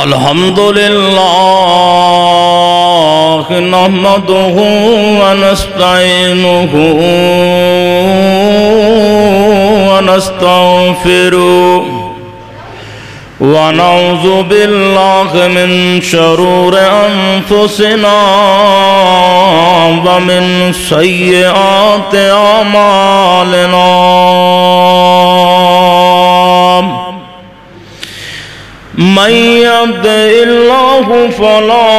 الحمدللہ نحمدہ ونستعینہ ونستغفرہ ونعوذ باللہ من شرور انفسنا ومن سیئات اعمالنا من يهده الله فلا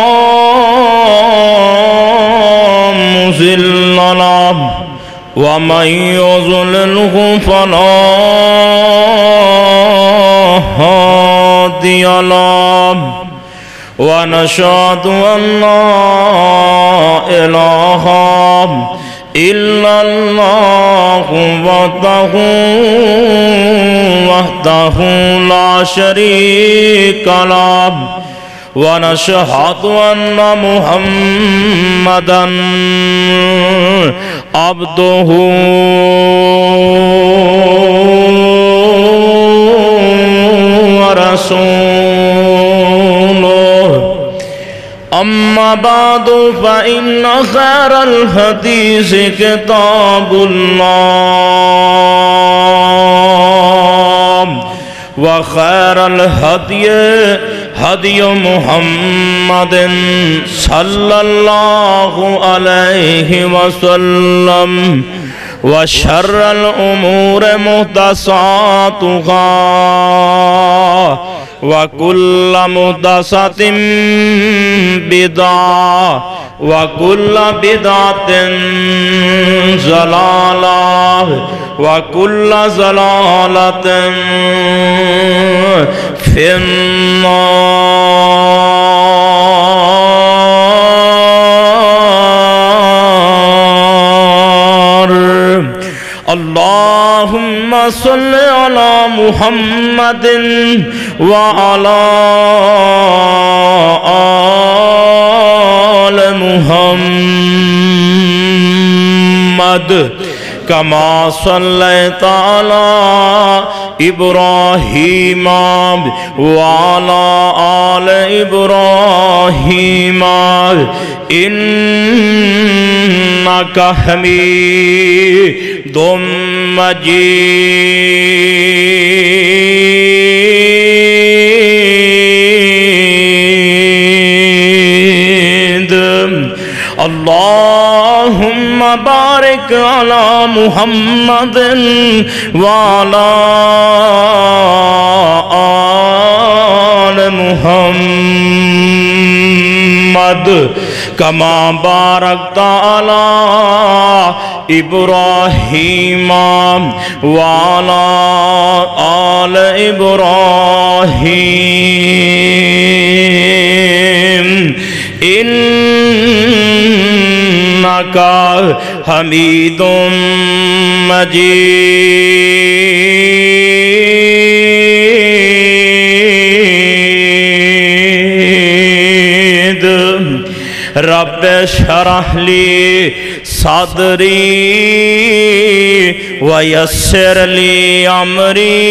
مضل له ومن يضلله فلا هادي له ونشهد أن لا إله إلا الله وحده لا شريك له ونشهد أن محمدًا عبده ورسوله أما بعد فإن خير الحديث كتاب الله وخير الهدي هدي محمد صلى الله عليه وسلم وشر الأمور محدثاتها وكل محدثة بدعة وكل بدعة ضلالة وكل ضلالة في النار. اللهم صل على محمد وعلى آل محمد كما صليت على إبراهيم وعلى آل إبراهيم إنك حميد مجيد. اللهم بارك على محمد وعلى آل محمد كما باركت على إبراهيم وعلى آل إبراهيم إنك حميد مجيد. رب اشرح لي صدري ويسر لي أمري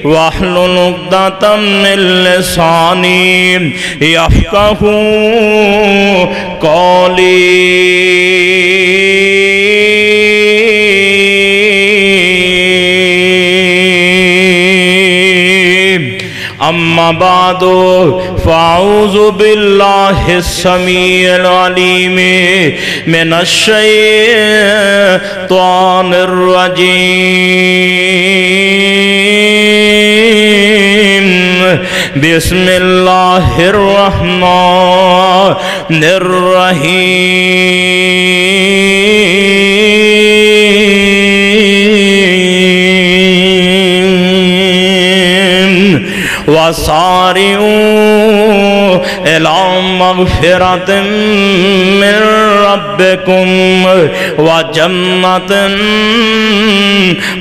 واحلل عقدة من لساني يفقهوا قولي. أما بعد فأعوذ بالله السميع العليم من الشيطان الرجيم. بسم الله الرحمن الرحيم. وسارعوا إلى مغفرة من ربكم وجنة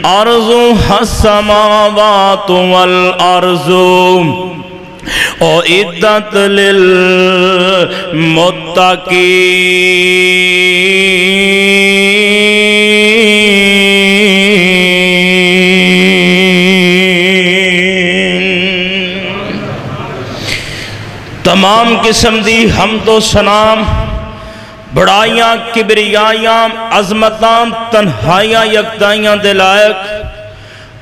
عرضها السماوات والأرض أعدت للمتقين. تمام قسم دی حمد و سلام بڑائیاں کبریائیاں عظمتاں تنہائیاں یکدائیاں دے لائق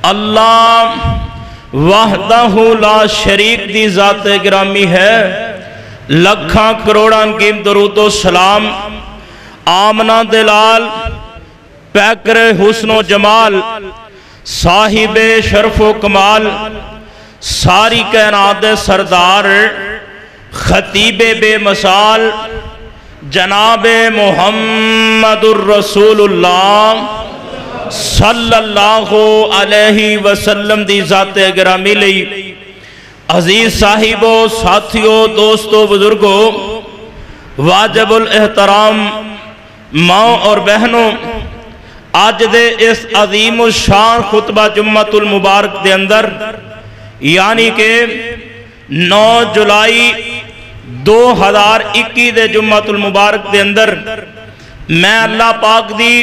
اللہ وحدہ لا شریک دی ذات گرامی ہے لکھاں کروڑاں کی درود و سلام آمنہ دلال پیکر حسن و جمال صاحب شرف و کمال ساری کائنات سردار خطیب بے مثال جناب محمد الرسول اللہ صلی اللہ علیہ وسلم دی ذات گرامی لئی عزیز صاحبوں ساتھیوں دوستوں بزرگوں واجب الاحترام ماں اور بہنوں آج دے اس عظیم الشان خطبہ جمعۃ المبارک دے اندر یعنی کہ 9 جولائی 2021 دے جمعۃ المبارک دے اندر میں اللہ پاک دی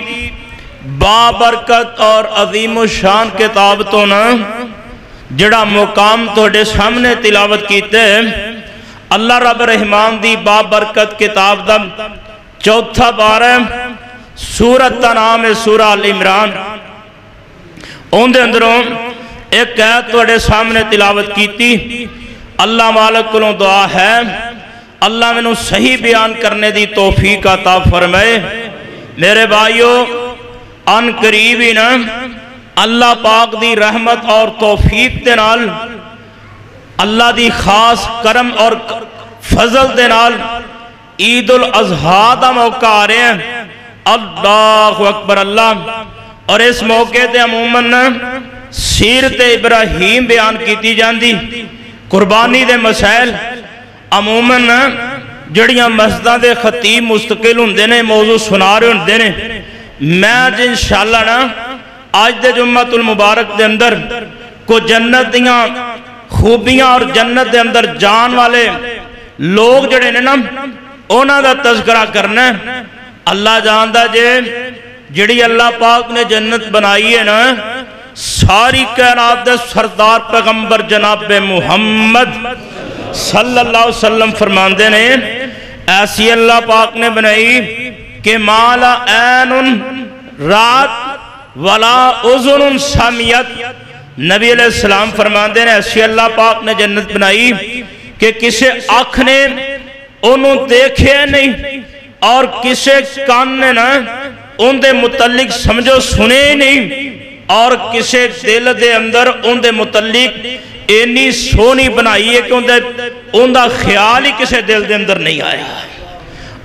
بابرکت اور عظیم الشان کتاب تو نا جڑا مقام توڑے سامنے تلاوت کیتے اللہ رب رحمان دی بابرکت کتاب دا چوتھا بارہ سورت دا نام ہے سورہ العمران ان دے اندروں ایک آیت توڑے سامنے تلاوت کیتی اللہ مالک کلوں دعا ہے اللہ میں صحیح بیان کرنے دی توفیق عطا فرمائے میرے بھائیوں ان قریب ہی نا اللہ پاک دی رحمت اور توفیق دے نال اللہ دی خاص کرم اور فضل دے نال عید الاضحیٰ دا موقع آ رہے ہیں اللہ اکبر اللہ اور اس موقع دے عموماً سیرت ابراہیم بیان کیتی جاندی قربانی دے مسائل عموماً جڑیاں مسجداں دے خطیب مستقل ہوندے نے موضوع سنا رہے ہوندے نے میں آج انشاءاللہ نا آج دے جمعۃ المبارک دے اندر کو جنت دیاں خوبیاں اور جنت دے اندر جان والے لوگ جڑے نے نا اونا دا تذکرہ کرنا ہے اللہ جاندہ جڑی اللہ پاک نے جنت بنائی ہے نا ساری کائنات دے سردار پیغمبر جناب محمد صلی اللہ علیہ وسلم فرماندے نے ایسی اللہ پاک نے بنائی کہ مالا عین رات ولا اذن سمیت نبی علیہ السلام فرماندے نے ایسی اللہ پاک نے جنت بنائی کہ کسے آنکھ نے انہوں دیکھے نہیں اور کسے کان نے نا ان دے متعلق سمجھو سنے نہیں اور کسے دل دے اندر ان دے متعلق اینی سونی بنائی ہے کہ ان دا خیال ہی کسے دل دے اندر نہیں آیا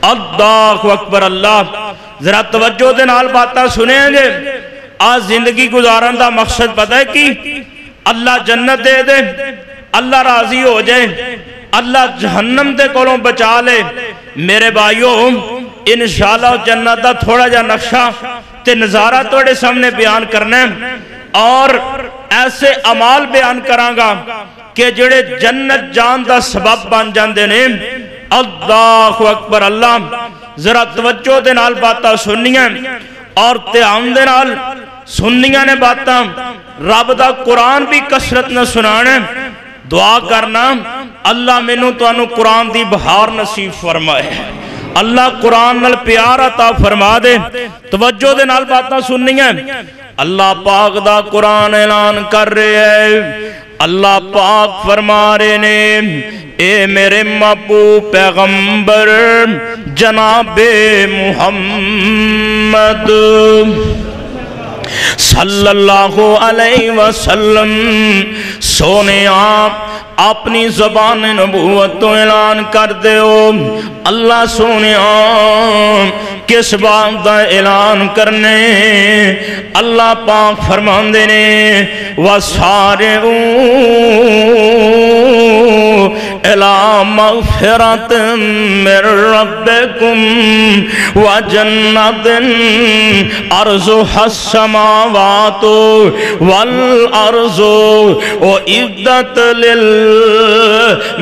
اللہ اکبر اللہ ذرا توجہ دے نال باتاں سنیں گے آج زندگی گزارن دا مقصد پتہ ہے کہ اللہ جنت دے دے اللہ راضی ہو جائے اللہ جہنم دے کولوں بچا لے میرے بھائیوں انشاءاللہ جنت دا تھوڑا جا نقشہ تے نظارہ توڑے سامنے بیان کرنے اور ایسے عمال بیان کرانگا کہ جڑے جنت جان دا سبب بن جاندے نے اللہ اکبر اللہ ذرا توجہ دے نال باتاں سننیاں اور دھیان دے نال سننیاں نے باتاں رب دا قرآن بھی کثرت نہ سنانے دعا کرنا اللہ مینوں تانوں قرآن دی بہار نصیب فرمائے اللہ قرآن نال پیار عطا فرما دے توجہ دے نال باتاں سننیاں اللہ پاک دا قرآن اعلان کر رہے ہیں اللہ پاک فرما رہے نے اے میرے محبوب پیغمبر جناب محمد صلی اللہ علیہ وسلم سونے آپ اپنی زبان نبوت تو اعلان کر دے ہو اللہ سونے آپ کس بات دا اعلان کرنے اللہ پاک فرماندے نے وَسَارِعُوا إِلَى مَغْفِرَةٍ مِّن رَّبِّكُمْ وَجَنَّةٍ عَرْضُهَا السَّمَاوَاتُ وَالْأَرْضُ أُعِدَّتْ لِلْمُتَّقِينَ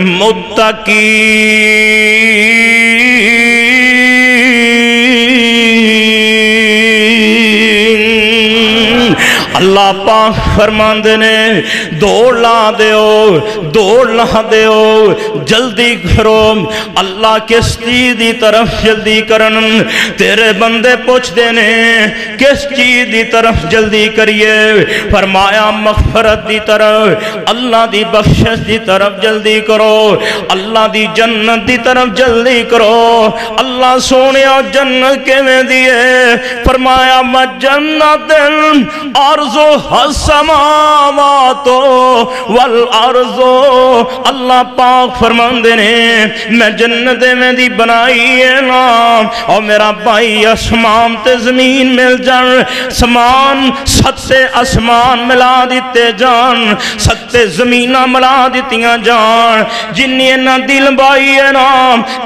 اللہ پاک فرماندے نے دوڑ لا دیو جلدی کرو اللہ کس چیز دی طرف جلدی کرن تیرے بندے پوچھ دینے کس چیز دی طرف جلدی کریے فرمایا مغفرت دی طرف اللہ دی بخشش دی طرف جلدی کرو اللہ دی جنت دی طرف جلدی کرو اللہ سونیا جنت کے میں دیئے فرمایا جنت ارضو السماوات والارض اللہ پاک فرماندے نے میں جنت میں دی بنائی ہے نا اور میرا بھائی اسمان تے زمین مل جان سمان ستے اسمان ملا دیتے جان ستے زمینہ ملا دیتیاں جان جنی اینا دل بائی ہے نا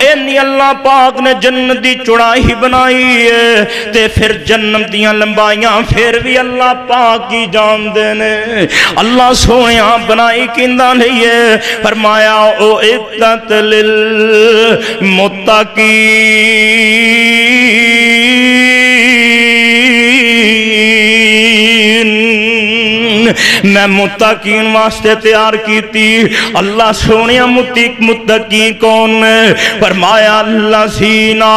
اینی اللہ پاک نے جنت دی چڑائی بنائی ہے تے پھر جنت دیاں لمبائیاں پھر بھی اللہ پاک کی جان دینے اللہ سونیاں بنائی کندہ لئیے فرمایا او عدت للمتقین میں متقین واسطے تیار کی تھی اللہ سونیا متقین کون فرمایا اللہ سینا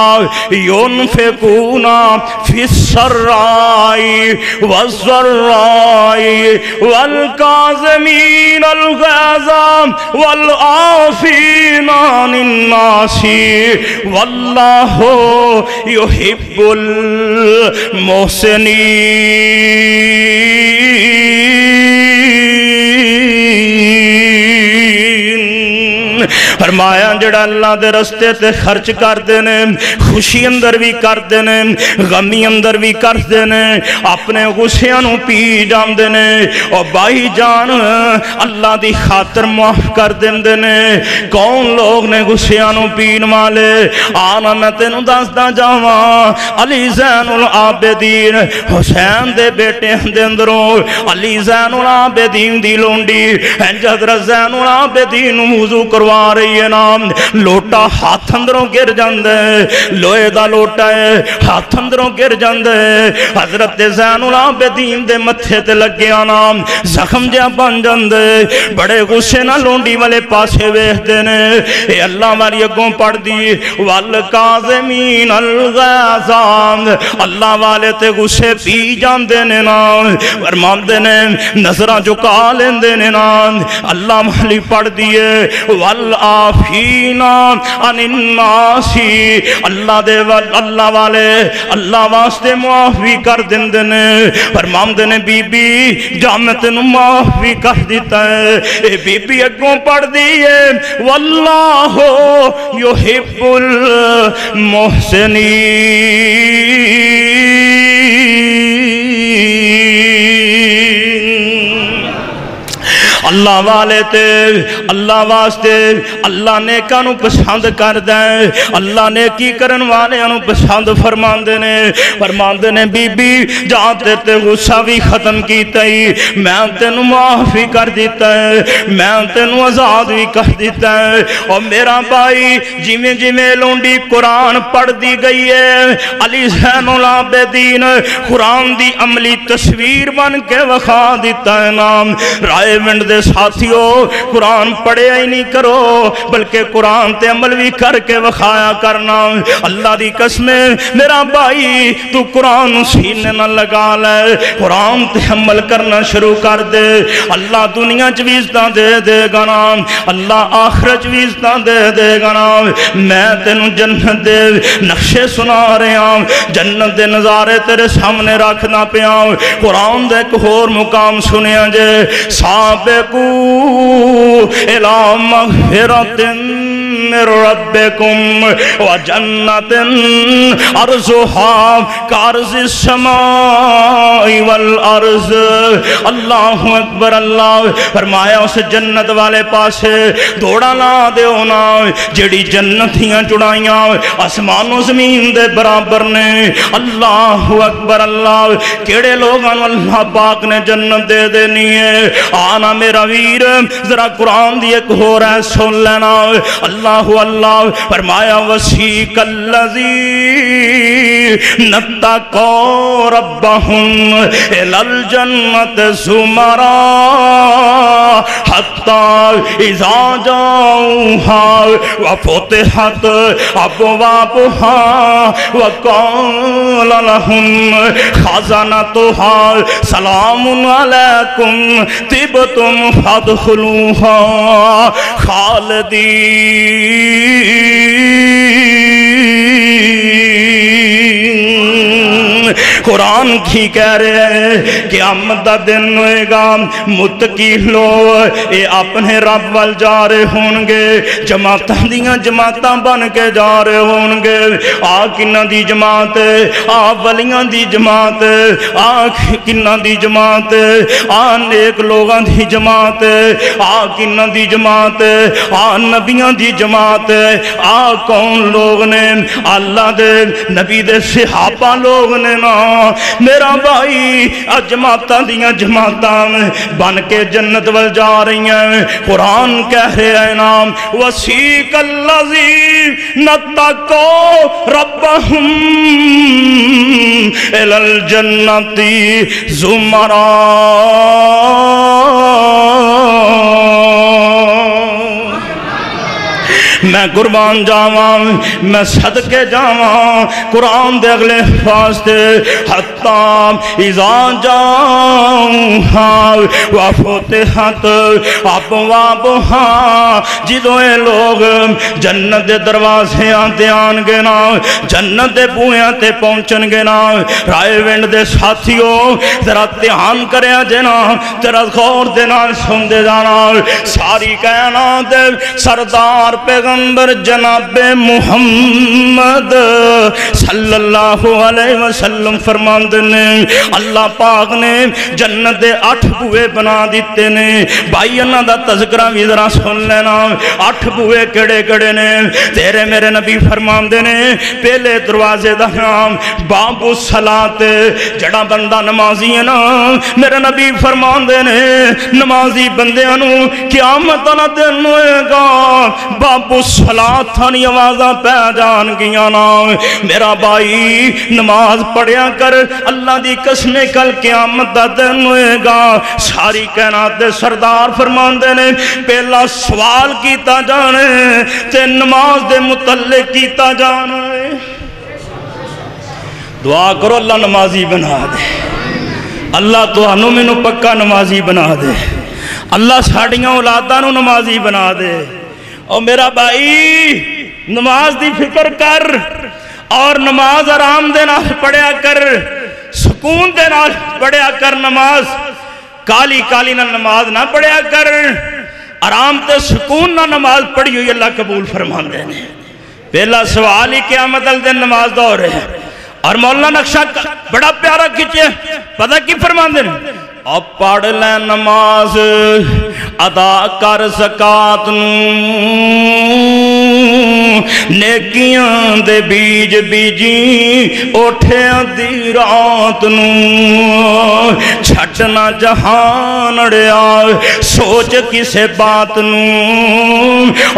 ينفقونا فی السرائی والضرائی والکاظمین الغیظ والعافین عن الناس واللہ یحب المحسنین فرمایا جڑا اللہ دے رستے تے خرچ کر دینے خوشی اندر بھی کر دینے غمی اندر بھی کر دینے اپنے غصیاں نو پی جان دینے اور بھائی جان اللہ دی خاطر معاف کر دینے کون لوگ نے غصیاں نو پین والے آنا میں تینوں دستا جاواں علی زین العابدین حسین دے بیٹے دے اندروں علی زین العابدین دی لونڈی حضرت زین العابدین وضو کروا رہی ہے نام لوٹا ہاتھ اندروں گر جاندے لوہے دا لوٹا ہے ہاتھ اندروں گر جاندے حضرت زین العابدین دے متھے تے لگیا نام زخم جا بن جاندے بڑے غصے نہ لونڈی والے پاسے ویخ دینے اے اللہ والی اگوں پڑھ دی والکاظمین الغیظ اللہ والے تے غصے پی جاندے نے نام فرمان دینے نظرہ جھکا لیندے نے نام اللہ والی پڑھ دیئے والعافین عن الناس اللہ دے اللہ والے اللہ واسطے معاف بھی کر دیندے فرمان دینے بی بی جامت نو معاف بھی کر دیتا ہے اے بی بی اگوں پڑھ دیئے واللہ یحب المحسنین اللہ والے تے اللہ واسطے اللہ نیکاں نو پسند کر دیں اللہ نیکی کرن والے نو پسند فرماندے نے بی بی جہاں تے غصہ بھی ختم کیتا ہی میں تینوں معاف بھی کر دیتا ہے میں تینوں آزاد بھی کر دیتا ہے اور میرا بھائی جویں جویں لونڈی قرآن پڑھ دی گئی ہے علی زین العابدین قرآن دی عملی تصویر بن کے وخا دیتا ہے نام رائے ونڈ دے ساتھیوں قرآن پڑھے ہی نہیں کرو بلکہ قرآن تے عمل بھی کر کے وخایا کرنا اللہ دی قسم میرا بھائی تو قرآن سینے نہ لگا لے قرآن تے عمل کرنا شروع کر دے اللہ دنیا چویزدہ دے دے گا نام اللہ آخرت چویزدہ دے دے گا نام میں تینوں جنت دے نقشے سنا رہے ہیں جنت دے نظارے تیرے سامنے رکھنا پیا قرآن دے ایک اور مقام سنیا جے سابقو الى مغفرت من ربکم وجنت عرضها کعرض السماء والارض اللہ اکبر اللہ فرمایا اس جنت والے پاسے دوڑا لا دیو نا جڑی جنتیاں چڑائیاں آسمان و زمین دے برابر نے اللہ اکبر اللہ کیڑے لوگاں اللہ پاک نے جنت دے دینی ہے آنا میرا ویر ذرا قرآن دی ایک ہو رہا ہے سن لینا اللہ اللہ اللہ فرمایا وسیق الذین اتقوا ربهم الی الجنۃ زمرا حتی اذا جاؤوها وفتحت ابوابها وقال لهم خزنتها سلام علیکم طبتم فادخلوها خالدین۔ قرآن کی کہہ رہے ہیں کہ قیامت دا دن ہوئے گا، متقی لوگ اے اپنے رب وال جا رہے ہونگے، جماعتاں دیاں جماعتاں بن کے جا رہے ہونگے۔ آ کنہ دی جماعت، آ ولیاں دی جماعت، آ کنہ دی جماعت، آ نیک لوگاں دی جماعت، آ کنہ دی جماعت، آ نبیاں دی جماعت، آ کون لوگ نے؟ اللہ دے نبی دے صحابہ لوگ نے نا۔ میرا بھائی جماعتاں دیاں جماعتاں بن کے جنت وال جا رہی ہیں۔ قرآن کہہ رہے ہیں نام وسیق الذین اتقوا ربهم الی الجنۃ زمرا۔ میں قربان جاواں، میں صدقے جاواں قرآن دے اگلے فاستے حتی اذا جاؤوها وفتحت ابوابها، جدوں اے لوگ جنت دے دروازے آتے آن گے نا، جنت دے بویاں تے پہنچن گے نا۔ رائے ونڈ دے ساتھیوں ذرا دھیان کریا جنا، ذرا غور دے نال سن دے جانا۔ ساری کائنات سردار پیغمبر جناب محمد صلی اللہ علیہ وسلم فرماندے نے اللہ پاک نے جنت دے 8 بوئے بنا دیتے نے۔ بھائی انہاں دا تذکرہ بھی ذرا سن لینا۔ 8 بوئے کڑے کڑے نے تیرے میرے نبی فرماندے نے۔ پہلے دروازے دا نام باب الصلاۃ، جڑا بندہ نمازی ہے نا، میرے نبی فرماندے نے نمازی بندیاں نو قیامت والا دن ہوئے گا باب الصلاۃ تھانی آوازاں پہ جان گیاں نا۔ میرا بھائی نماز پڑھیا کر، اللہ دی قسم کل قیامت دا دن ہوئے گا۔ ساری کائنات دے سردار فرماندے نے پہلا سوال کیتا جانے تے نماز دے متعلق کیتا جانا ہے۔ دعا کرو اللہ نمازی بنا دے، اللہ تو انو میں نو پکا نمازی بنا دے، اللہ ساڑیاں اولاداں نو نمازی بنا دے۔ اور میرا بھائی نماز دی فکر کر، اور نماز آرام دے نال پڑھیا کر، سکون دے نال پڑھیا کر۔ نماز کالی کالی نہ نماز نہ پڑھیا کر، آرام تے سکون نہ نماز پڑھی ہوئی اللہ قبول فرماندے نے۔ پہلا سوال ہی قیامت دن نماز دا ہو رہے ہیں۔ اور مولانا نقشہ بڑا پیارا کھچے، پتہ کی فرماندے نے؟ اور پڑھ لے نماز ادا کر زکات نو، نیکیاں دے بیج بیجی اٹھے دی رات نو، چھٹنا جہان اڑیا سوچ کسے بات نو،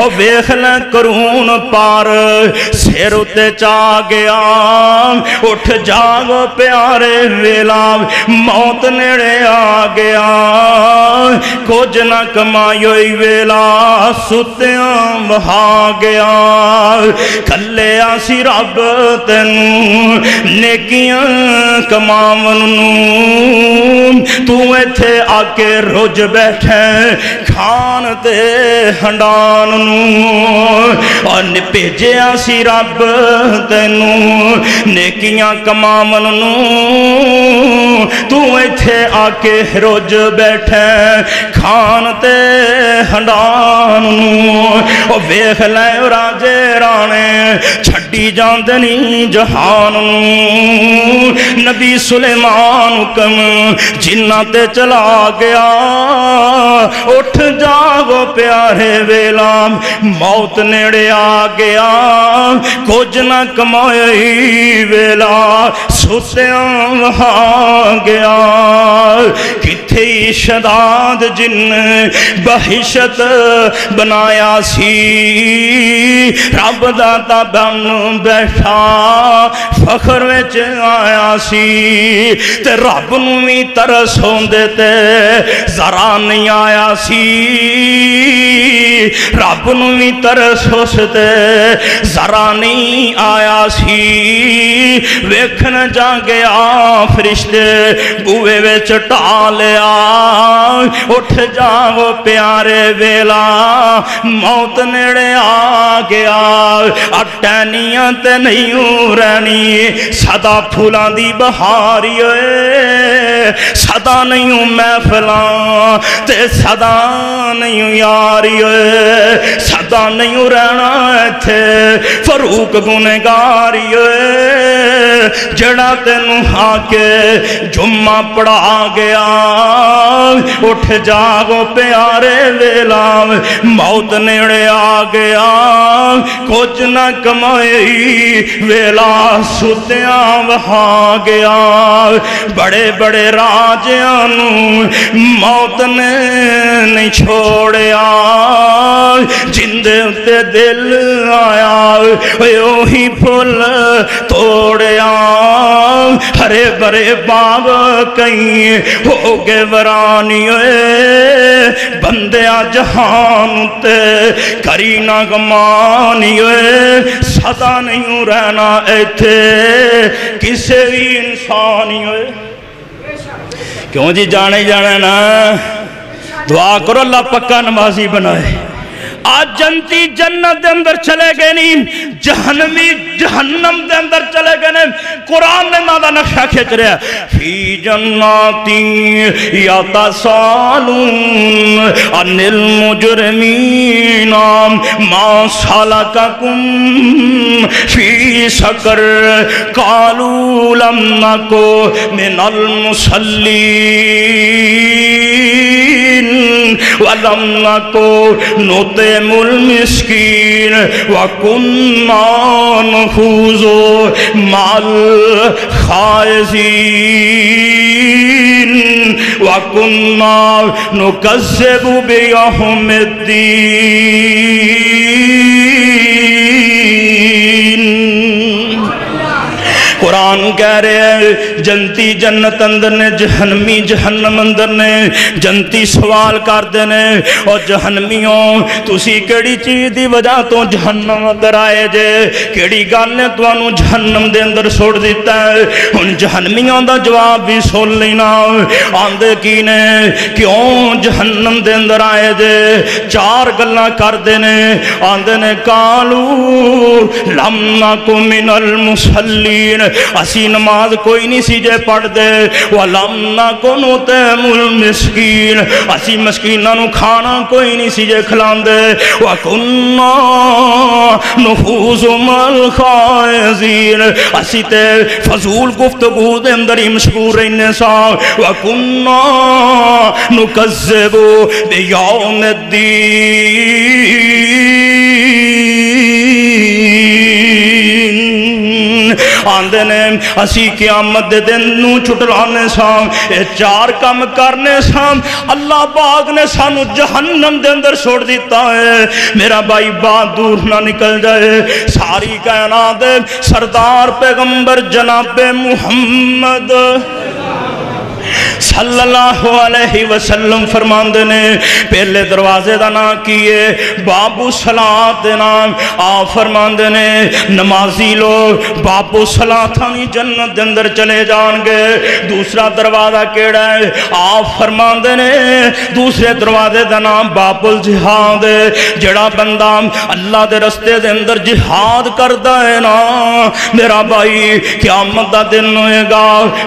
اور ویخ لے کرون پار سیر اتے چا گیا، اٹھ جاگ پیارے ویلا موت نیڑے آ گیا، کچھ نہ کمائیوئی ویلا ستیاں بہا گیا، کھلے آسی رب تینوں نیکیاں کماون نو، تو ایتھے آکے رج بیٹھے کھان تے ہنڈان نو، اور نپیجے آسی رب تینوں نیکیاں کماون نو، تو ایتھے آکے رج بیٹھے کھان تے ہنڈان نو، اور ویخ لے راجے رانے چھڑی جاندنی جہان نو، نبی سلیمان حکم جنہ تے چلا گیا، اٹھ جاؤ پیارے ویلا موت نیڑے آ گیا کچھ نہ کمائی ویلا ستیاں وہاں گیا کتھے شداد جن بہشت بنایا سی رب داتا بن بیٹھا فخر وچ آیا سی تے رب نو بھی ترس ہوندے تے ذرا نہیں آیا سی رب نو بھی ترس ہوندے ذرا نہیں آیا سی ویکھن جا گیا فرشتے بوئے وچ ٹالیا اٹھ جاؤ پیارے ویلا موت نیڑے آ گیا اٹینیاں تے نہیں رہنی صدا پھولاں دی بہاری صدا نہیں محفلاں تے صدا نہیں یاری صدا نہیں رہنا ایتھے فروق گنہگاری جڑا تینوں آ کے جمعہ پڑھا گیا اٹھ جاؤ پیارے ویلا موت نیڑے آ گیا کچھ نہ کمائی ویلا ستیاں وہاں گیا بڑے بڑے راجیاں نو موت نے نہیں چھوڑیا جندے تے دل آیا وہی پھول توڑیا ہرے بھرے باغ کہیں ہو گئے ورانی بندیاں جہان تے کری نہ گمانی صدا نہیں رہنا ایتھے کسے بھی انسانی کیوں جی جانے جانے نا دعا کرو اللہ پکا نمازی بنائے آج جنتی جنت دے اندر چلے گئے نہیں جہنمی جہنم دے اندر چلے گئے نہیں قرآن نے ماذا نقشہ کھیچ رہا ہے فی جناتی یتسالون عن المجرمین ما سلککم فی سقر قالوا لم نکو من المصلین ولم نکو نطعم المسکین وکننا نخوض مع الخائضین وکننا نکذب بیوم الدین قرآن کہہ رہے ہیں جنتی جنت اندر نے جہنمی جہنم اندر نے جنتی سوال کر دینے اور جہنمیوں تُسی کیڑی چیز دی وجہ تو جہنم اندر آئے جے کیڑی گل نے توانو جہنم دے اندر سوڑ دیتا ہے ان جہنمیوں دا جواب بھی سن لینا آندے کی نے کیوں جہنم دے اندر آئے جے چار گلہ کر دینے آندے نے کالو لم نکو من المصلین اسی نماز کوئی نہیں سی جے پڑھ دے وَلَمْ نَكُ نُطْعِمُ الْمِسْكِينَ اسی مسکینہ نو کھانا کوئی نہیں سی جے کھلان دے وَكُنَّا نُخُوضُ مَعَ الْخَائِضِينَ اسی تے فضول گفتگو دے اندر ہی مشغول رہنے سا وَكُنَّا نُكَذِّبُ بِيَوْمِ الدِّينِ آندے نے اسی قیامت دے دن نو چھٹلانے سام اے چار کم کرنے سام اللہ باغ نے سانو جہنم دے اندر چھوڑ دیتا ہے میرا بھائی بات دور نہ نکل جائے ساری کائنات سردار پیغمبر جناب محمد صلی اللہ علیہ وسلم فرماندے نے پہلے دروازے دا نا کیے بابو صلاة دینا آپ فرماندے نے نمازی لوگ بابو صلاة تھانی جنت دے اندر چلے جان گے دوسرا دروازہ کیڑا ہے آپ فرماندے نے دوسرے دروازے دا نام باب الجہاد جڑا بندہ اللہ دے رستے دے اندر جہاد کردہ ہے نا میرا بھائی قیامت دا دن ہوئے گا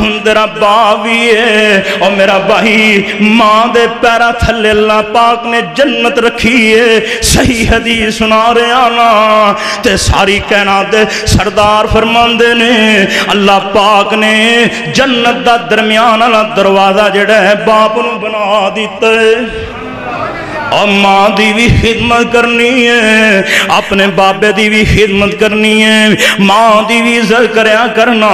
ہن تیرا باپ بھی ہے اور میرا بھائی ماں دے پیرا تھلے اللہ پاک نے جنت رکھی ہے صحیح حدیث سنا رہے آنا تے ساری کائنات سردار فرماندے نے اللہ پاک نے جنت دا درمیان والا دروازہ جڑا ہے باپ نو بنا دیتا ہے اور ماں دی بھی خدمت کرنی ہے اپنے بابے دی بھی خدمت کرنی ہے ماں دی بھی عزت کریا کرنا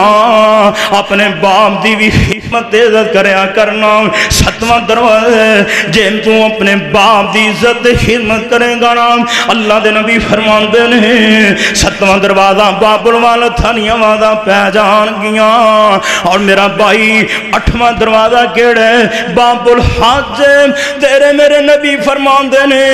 اپنے باپ دی بھی خدمت عزت کریا کرنا ستواں دروازہ جے تو اپنے باپ دی عزت خدمت کرے گا نا اللہ دے نبی فرماندے نے ستواں دروازہ باب الوالد تھانیاں وعدہ پہ جان گیاں اور میرا بھائی اٹھواں دروازہ کیڑے باب الحج تیرے میرے نبی فرماندے نے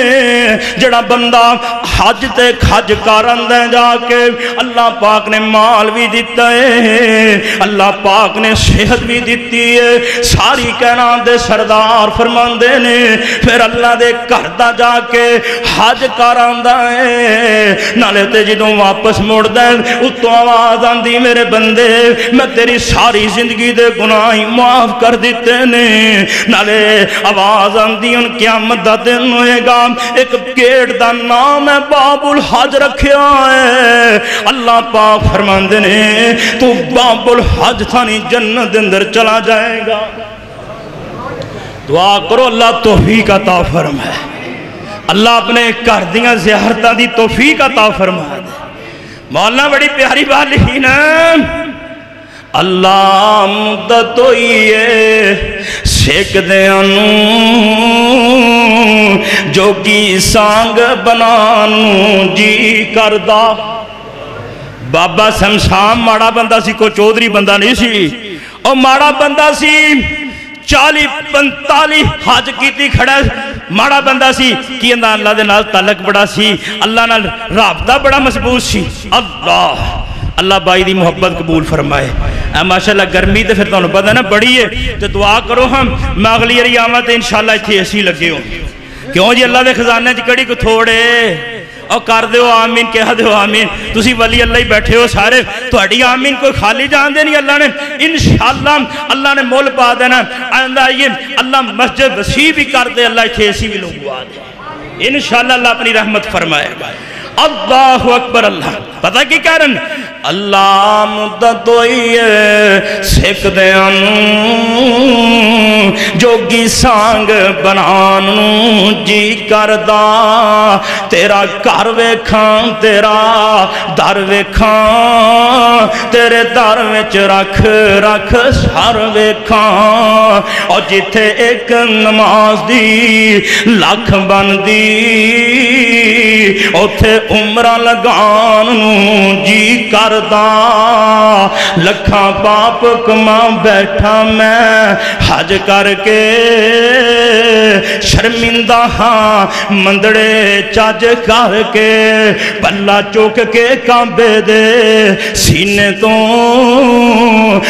جڑا بندہ حج تے خج کارن دے جا کے اللہ پاک نے مال بھی دیتا ہے اللہ پاک نے صحت بھی دیتی ہے ساری کائنات دے سردار فرماندے نے پھر اللہ دے گھر دا جا کے حج کارن دا ہے نالے تے جدوں واپس مڑ دے اتوں آواز آندی میرے بندے میں تیری ساری زندگی دے گناہ معاف کر دیتے نے نالے آواز آندی ان قیامت دا دن ہوئے گا ایک گیٹ دا نام ہے باب الحج رکھیا ہے اللہ پاک فرماندے نے تو باب الحج تھانی جنت اندر چلا جائے گا دعا کرو اللہ توفیق عطا فرمائے اللہ اپنے گھر دیاں زیارتاں دی توفیق عطا فرمائے مولانا بڑی پیاری بات لکھی نا اللہ مدت ہوئی ہے سیک دیانوں جو کی سانگ بنانوں جی کردہ بابا سمسام ماڑا بندہ سی کو چودری بندہ نہیں سی اور ماڑا بندہ سی 40-45 حج کیتی کھڑا ماڑا بندہ سی کی اندہ اللہ دے نال تعلق بڑا سی اللہ نال رابطہ بڑا مضبوط سی اللہ بھائی دی محبت قبول فرمائے ماشاءاللہ گرمی تے پھر تو پتہ نا بڑی ہے تو دعا کرو ہم میں اگلی اری آمد انشاءاللہ اتھی ایسی لگے ہوں کیوں جی اللہ دے خزانے کڑی کو تھوڑے اور کر دیو آمین کہہ دیو آمین تسی ولی اللہ ہی بیٹھے ہو سارے تو اڈی آمین کوئی خالی جان دے نہیں اللہ نے انشاءاللہ اللہ نے مول پا دینا آئندہ یہ اللہ مسجد وسیع بھی کر دے اللہ اتھے ایسی بھی لوگ ہوا دے انشاءاللہ اللہ اپنی رحمت فرمائے گا اللہ اکبر اللہ پتہ کی کارن اللہ مدت ہوئی ہے سکھ دیانوں جوگی سانگ بنانوں جی کردہ تیرا کر ویکھاں تیرا در ویکھاں تیرے در وچ رکھ رکھ سر ویکھاں اور جتھے ایک نماز دی لکھ بن دی اوتھے عمرہ لگانوں جی کردہ لکھاں پاپ کما بیٹھا میں حج کر کے شرمندہ ہاں مندڑے چاج کر کے پلہ چوک کے کعبے دے سینے تو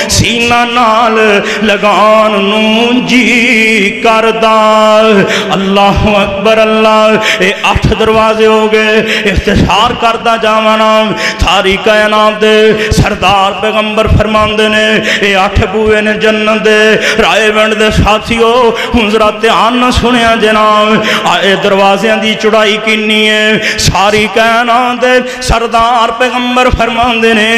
سینہ نال لگانوں جی کردہ اللہ اکبر اللہ اے 8 دروازے ہو گئے اختصار کردہ جامانا تھاری کائنات دے سردار پیغمبر فرماندے نے اے 8 بوئے نے جنت دے رائے بند دے ساتھیو حضرہ دھیان نہ سنیا جناب آئے دروازیاں دی چڑائی کنی ہے ساری کائنات دے سردار پیغمبر فرماندے نے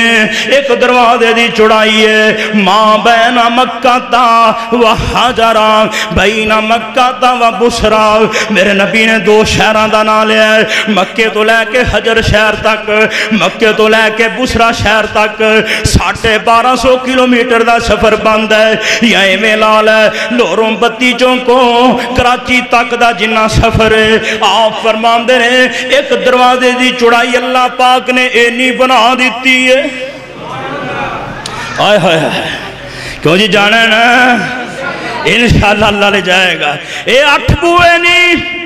ایک دروازے دی چڑائی ہے ماں بین مکہ تا و حجرہ بین مکہ تا و بسرہ میرے نبی نے 2 شہران دا نام لیا ہے مکہ تو لے کے حجر شہر تک مکہ تو لے کے بسرہ شہر تک 1250 کلومیٹر دا سفر بند ہے یہ میلال ہے لوروں بتیجوں کو کراچی تک دا جنہ سفر ہے آپ فرمان دے رہے ایک دروازے دی چڑائی اللہ پاک نے اینی بنا دیتی ہے آئے ہائے کیوں جی جانا ہے نا انشاءاللہ اللہ لے جائے گا اے 8 بوئے نہیں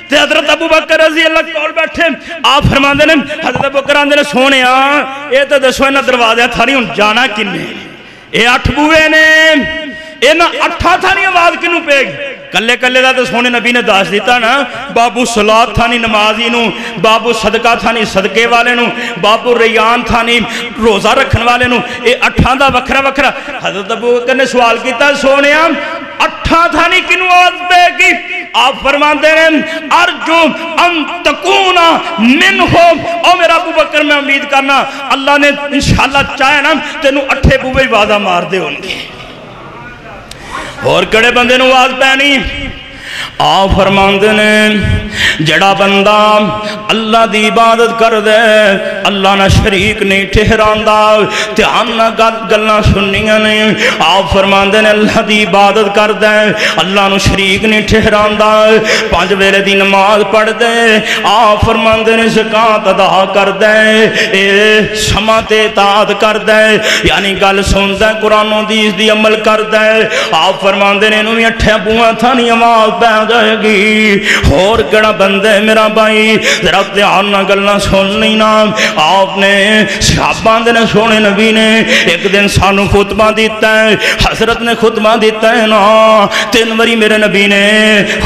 تے حضرت ابو بکر رضی اللہ کول بیٹھے آپ فرمان دے نے حضرت ابو بکر آندے نے سونے اے تے دسو انہاں دروازے تھاری ہن جانا کنے اے 8 بوئے نے انہاں 8 تھاری آواز کنوں پے گی کلے کلے دا تو سونے نبی نے دس دیتا نا، بابو صلات تھانی نمازی نو، بابو صدقہ تھانی صدقے والے نو، بابو ریان تھانی روزہ رکھن والے نو، اے اٹھاں دا وکھرا وکھرا۔ حضرت ابو بکر نے سوال کیتا سونے اٹھاں تھانی کنو آواز دے گی؟ آپ فرماندے ہیں ارجو ان تکونا منہم، او میرا ابو بکر میں امید کرنا اللہ نے انشاءاللہ چاہے نا تینوں اٹھے بوبے وعدہ مار دے ہوں گے۔ اور کڑے بندے نو آواز پہنی آپ فرماندے نے جڑا بندہ اللہ دی عبادت کر دے اللہ نہ شریک نہیں ٹھہراندا، دھیان نہ گلاں سننیاں نہیں۔ آپ فرماندے نے اللہ دی عبادت کر دے اللہ نو شریک نہیں ٹھہراندا، 5 ویلے دی نماز پڑھ دے، آپ فرماندے نے زکات ادا کر دے، اے سما تے اطاعت کر دے، یعنی گل سن دے قرآن و حدیث دی عمل کر دے۔ آپ فرماندے نے انہوں بھی اٹھے بوئیں تھانی آواز پہ جائے گی۔ اور کڑا بندے میرا بھائی ذرا دھیان نہ گلنا سن لینا۔ آپ نے صحابہ نے سونے نبی نے ایک دن سانو خطبہ دیتا ہے، حضرت نے خطبہ دیتا ہے نا 3 واری میرے نبی نے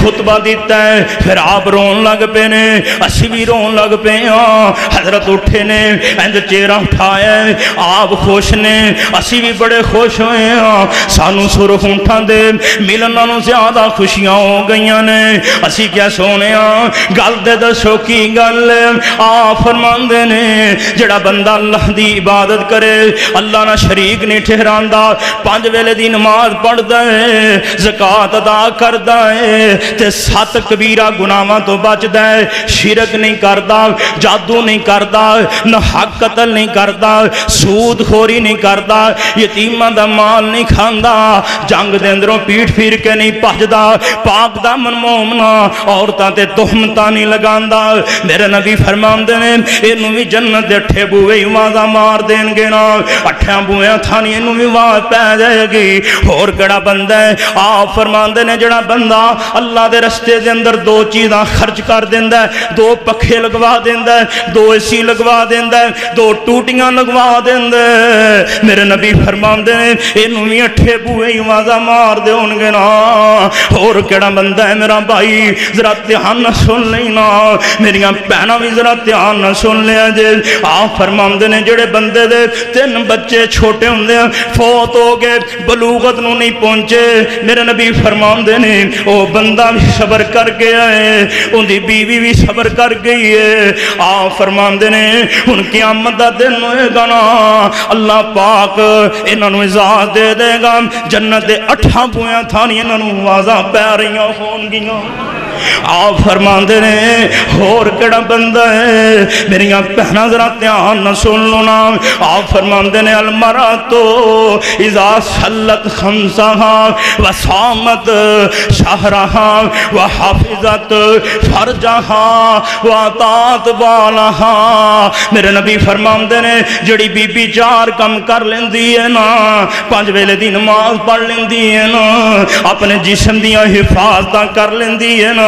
خطبہ دیتا ہے، پھر آپ رون لگ پے نے، اسی بھی رون لگ پے ہاں۔ حضرت اٹھے نے اند چہرہ اٹھایا، آپ خوش نے، اسی بھی بڑے خوش ہوئے ہاں۔ سانو سرخ اٹھا دے ملنا نو زیادہ خوشیاں ہو گئیاں نے، اسی کیا سونے ہاں گل دے دسو کی گل؟ آپ فرماندے نے جڑا بندہ اللہ دی عبادت کرے اللہ نہ شریک نہیں ٹھہراندا، 5 ویلے دی نماز پڑھ دے، زکات ادا کر دے، تے 7 کبیرہ گناہاں تو بچ دے، شرک نہیں کردا، جادو نہیں کردا، نہ حق قتل نہیں کردا، سود خوری نہیں کردا، یتیماں دا مال نہیں کھاندا، جنگ دے اندروں پیٹ پھیر کے نہیں بھجدا، پاک دامن مومنا عورتاں تے تہمتاں نہیں لگاندا۔ میرے نبی فرماندے نے اینوں بھی جنت دے اٹھے بوئے آوازاں مار دین گے نا، اٹھیاں بوئیاں تھانی اینوں بھی آواز پہ جائے گی۔ اور کڑا بندہ ہے آپ فرماندے نے جڑا بندہ اللہ دے رستے دے اندر 2 چیزاں خرچ کر دیندا ہے، 2 پکھے لگوا دیندا ہے، 2 اے سی لگوا دیندا ہے، 2 ٹوٹیاں لگوا دیندا ہے، میرے نبی فرماندے نے اینوں بھی اٹھے بوئے آوازاں مار دے ہون گے نا۔ اور کڑا بندہ ہے میرا بھائی ذرا دھیان نہ سن لینا، میریاں بہناں بھی ذرا دھیان نہ سن لیا جے۔ آپ فرماندے نے جڑے بندے دے 3 بچے چھوٹے ہوندے ہیں فوت ہو گئے بلوغت نو نہیں پہنچے، میرے نبی فرماندے نے او بندہ بھی صبر کر گیا ہے، ان دی بیوی بھی صبر کر گئی ہے۔ آپ فرماندے نے ان قیامت دا دن ہوئے گا نا اللہ پاک انہاں نو اجازت دے دے گا جنت دے 8 بوئیاں تھانی انہاں نو آوازاں پہ رہیاں ہون گیاں۔ آپ فرماندے نے اور کڑا بندہ ہے میریاں بہناں ذرا دھیان نہ سن لو نا۔ آپ فرماندے نے المرأۃ اذا صلت خمسها وصامت شہرها وحفظت فرجها واطاعت بالها، میرے نبی فرماندے نے جڑی بی بی 4 کم کر لیندی ہے نا، 5 ویلے دی نماز پڑھ لیندی ہے نا، اپنے جسم دیاں حفاظتاں کر لیندی ہے نا،